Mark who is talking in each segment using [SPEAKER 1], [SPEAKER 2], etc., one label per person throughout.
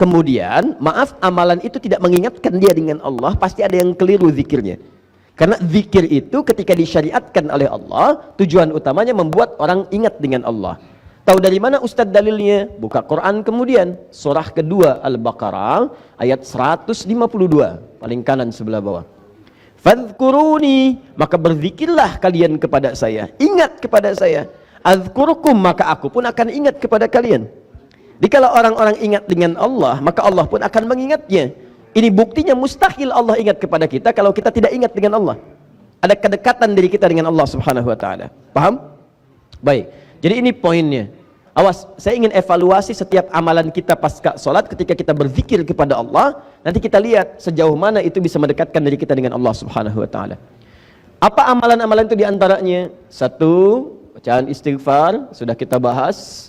[SPEAKER 1] kemudian maaf amalan itu tidak mengingatkan dia dengan Allah, pasti ada yang keliru zikirnya. Karena zikir itu ketika disyariatkan oleh Allah, tujuan utamanya membuat orang ingat dengan Allah. Tahu dari mana Ustadz dalilnya? Buka Quran kemudian. Surah kedua Al-Baqarah ayat 152. Paling kanan sebelah bawah. Fadhkuruni, maka berzikirlah kalian kepada saya. Ingat kepada saya. Azkurukum, maka aku pun akan ingat kepada kalian. Jadi kalau orang-orang ingat dengan Allah, maka Allah pun akan mengingatnya. Ini buktinya mustahil Allah ingat kepada kita kalau kita tidak ingat dengan Allah. Ada kedekatan diri kita dengan Allah Subhanahu wa taala. Paham? Baik. Jadi ini poinnya. Awas, saya ingin evaluasi setiap amalan kita pasca salat ketika kita berzikir kepada Allah. Nanti kita lihat sejauh mana itu bisa mendekatkan diri kita dengan Allah Subhanahu wa taala. Apa amalan-amalan itu diantaranya? 1, bacaan istighfar, sudah kita bahas.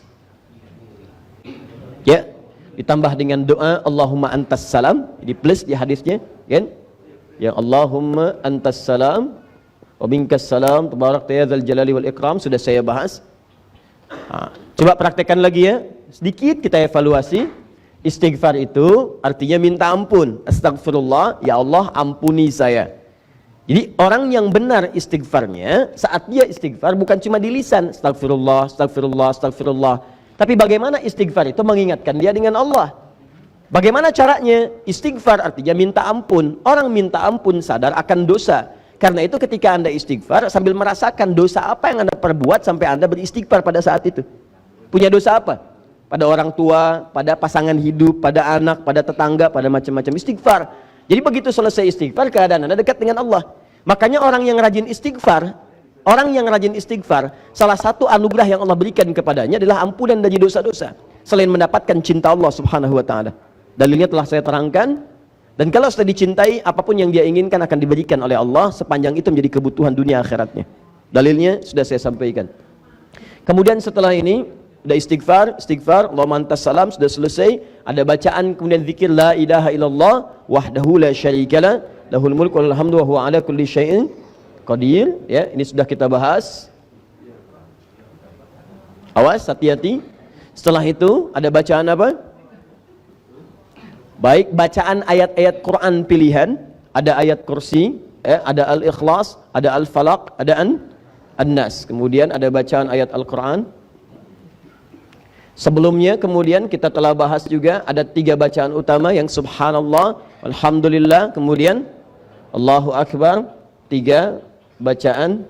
[SPEAKER 1] Ya. Ditambah dengan doa Allahumma antas salam, di plus di hadisnya, kan? Ya Allahumma antas salam wa minkas salam tabarakta ya dzal jalali wal ikram, sudah saya bahas. Coba praktekkan lagi ya. Sedikit kita evaluasi. Istighfar itu artinya minta ampun. Astagfirullah, ya Allah ampuni saya. Jadi orang yang benar istighfarnya, saat dia istighfar bukan cuma di lisan, astagfirullah, astagfirullah, astagfirullah. Tapi bagaimana istighfar itu mengingatkan dia dengan Allah? Bagaimana caranya? Istighfar artinya minta ampun. Orang minta ampun sadar akan dosa. Karena itu ketika Anda istighfar sambil merasakan dosa apa yang Anda perbuat sampai Anda beristighfar pada saat itu. Punya dosa apa? Pada orang tua, pada pasangan hidup, pada anak, pada tetangga, pada macam-macam. Istighfar. Jadi begitu selesai istighfar, keadaan Anda dekat dengan Allah. Makanya orang yang rajin istighfar, salah satu anugerah yang Allah berikan kepadanya adalah ampunan dari dosa-dosa. Selain mendapatkan cinta Allah Subhanahu wa taala. Dalilnya telah saya terangkan. Dan kalau sudah dicintai, apapun yang dia inginkan akan diberikan oleh Allah, sepanjang itu menjadi kebutuhan dunia akhiratnya. Dalilnya sudah saya sampaikan. Kemudian setelah ini sudah istighfar, Allahumma antas salam, sudah selesai. Ada bacaan kemudian zikir la ilaha illallah wahdahu la syarikalah lahul mulku wal hamdu wa huwa ala kulli syai'in qadir. Ya, ini sudah kita bahas. Awas, hati-hati. Setelah itu ada bacaan apa? Baik, bacaan ayat-ayat Quran pilihan. Ada ayat kursi, ada al-ikhlas, ada al-falaq, ada an-nas. Kemudian ada bacaan ayat Al-Quran. Sebelumnya kemudian kita telah bahas juga ada 3 bacaan utama yang subhanallah, alhamdulillah, kemudian Allahu Akbar. 3 bacaan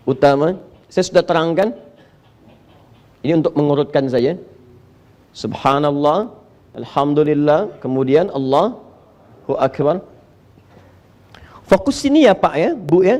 [SPEAKER 1] utama. Saya sudah terangkan. Ini untuk mengurutkan saja. Subhanallah, alhamdulillah, kemudian Allahu Akbar. Fokus sini ya Pak ya, Bu ya.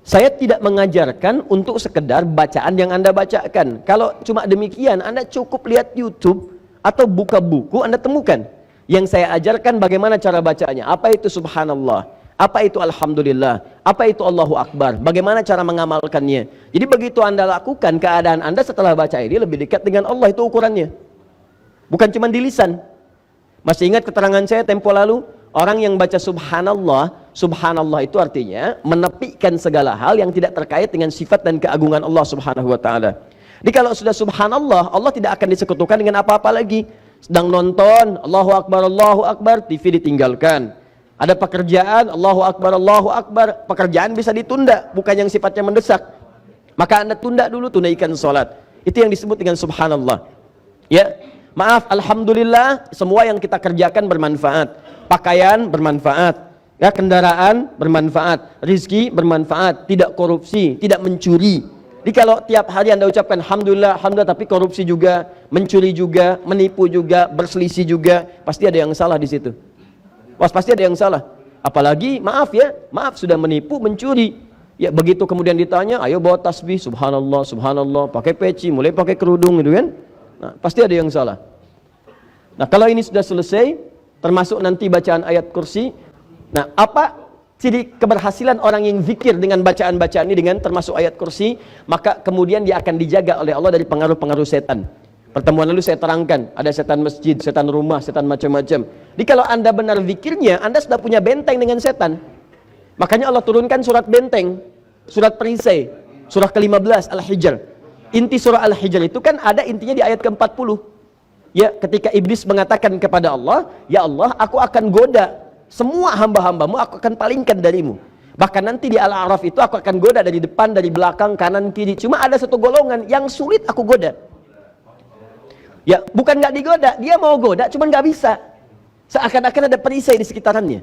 [SPEAKER 1] Saya tidak mengajarkan untuk sekedar bacaan yang Anda bacakan. Kalau cuma demikian, Anda cukup lihat YouTube atau buka buku, Anda temukan. Yang saya ajarkan bagaimana cara bacanya. Apa itu subhanallah? Apa itu alhamdulillah? Apa itu Allahu Akbar? Bagaimana cara mengamalkannya? Jadi begitu Anda lakukan, keadaan Anda setelah baca ini lebih dekat dengan Allah, itu ukurannya. Bukan cuma di lisan. Masih ingat keterangan saya tempo lalu? Orang yang baca subhanallah, subhanallah itu artinya menepikan segala hal yang tidak terkait dengan sifat dan keagungan Allah Subhanahu wa taala. Jadi kalau sudah subhanallah, Allah tidak akan disekutukan dengan apa-apa lagi. Sedang nonton, Allahu Akbar, TV ditinggalkan. Ada pekerjaan, Allahu Akbar, pekerjaan bisa ditunda, bukan yang sifatnya mendesak. Maka Anda tunda dulu, tunaikan sholat. Itu yang disebut dengan subhanallah. Ya, maaf, alhamdulillah, semua yang kita kerjakan bermanfaat. Pakaian bermanfaat, ya, kendaraan bermanfaat, rizki bermanfaat, tidak korupsi, tidak mencuri. Jadi kalau tiap hari Anda ucapkan alhamdulillah, alhamdulillah, tapi korupsi juga, mencuri juga, menipu juga, berselisih juga, pasti ada yang salah di situ. Pasti ada yang salah. Apalagi maaf ya, maaf sudah menipu, mencuri. Ya begitu kemudian ditanya, ayo bawa tasbih, subhanallah, subhanallah, pakai peci, mulai pakai kerudung gitu kan. Nah, pasti ada yang salah. Nah, kalau ini sudah selesai, termasuk nanti bacaan ayat kursi. Nah, apa ciri keberhasilan orang yang zikir dengan bacaan-bacaan ini dengan termasuk ayat kursi? Maka kemudian dia akan dijaga oleh Allah dari pengaruh-pengaruh setan. Pertemuan lalu saya terangkan, ada setan masjid, setan rumah, setan macam-macam. Jadi kalau Anda benar zikirnya, Anda sudah punya benteng dengan setan. Makanya Allah turunkan surat benteng, surat perisai, surah ke-15 Al-Hijr. Inti surah Al-Hijr itu kan ada intinya di ayat ke-40. Ya, ketika iblis mengatakan kepada Allah, ya Allah, aku akan goda semua hamba-hambamu, aku akan palingkan darimu. Bahkan nanti di Al-A'raf itu aku akan goda dari depan, dari belakang, kanan, kiri. Cuma ada satu golongan yang sulit aku goda. Ya, bukan nggak digoda, dia mau goda, cuma nggak bisa. Seakan-akan ada perisai di sekitarannya.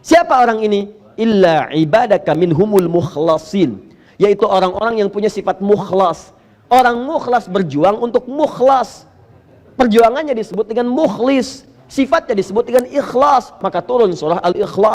[SPEAKER 1] Siapa orang ini? Illa ibadaka minhumul mukhlasin. Yaitu orang-orang yang punya sifat mukhlas. Orang mukhlas berjuang untuk mukhlas. Perjuangannya disebut dengan mukhlis. Sifatnya disebut dengan ikhlas. Maka turun surah Al-Ikhlas.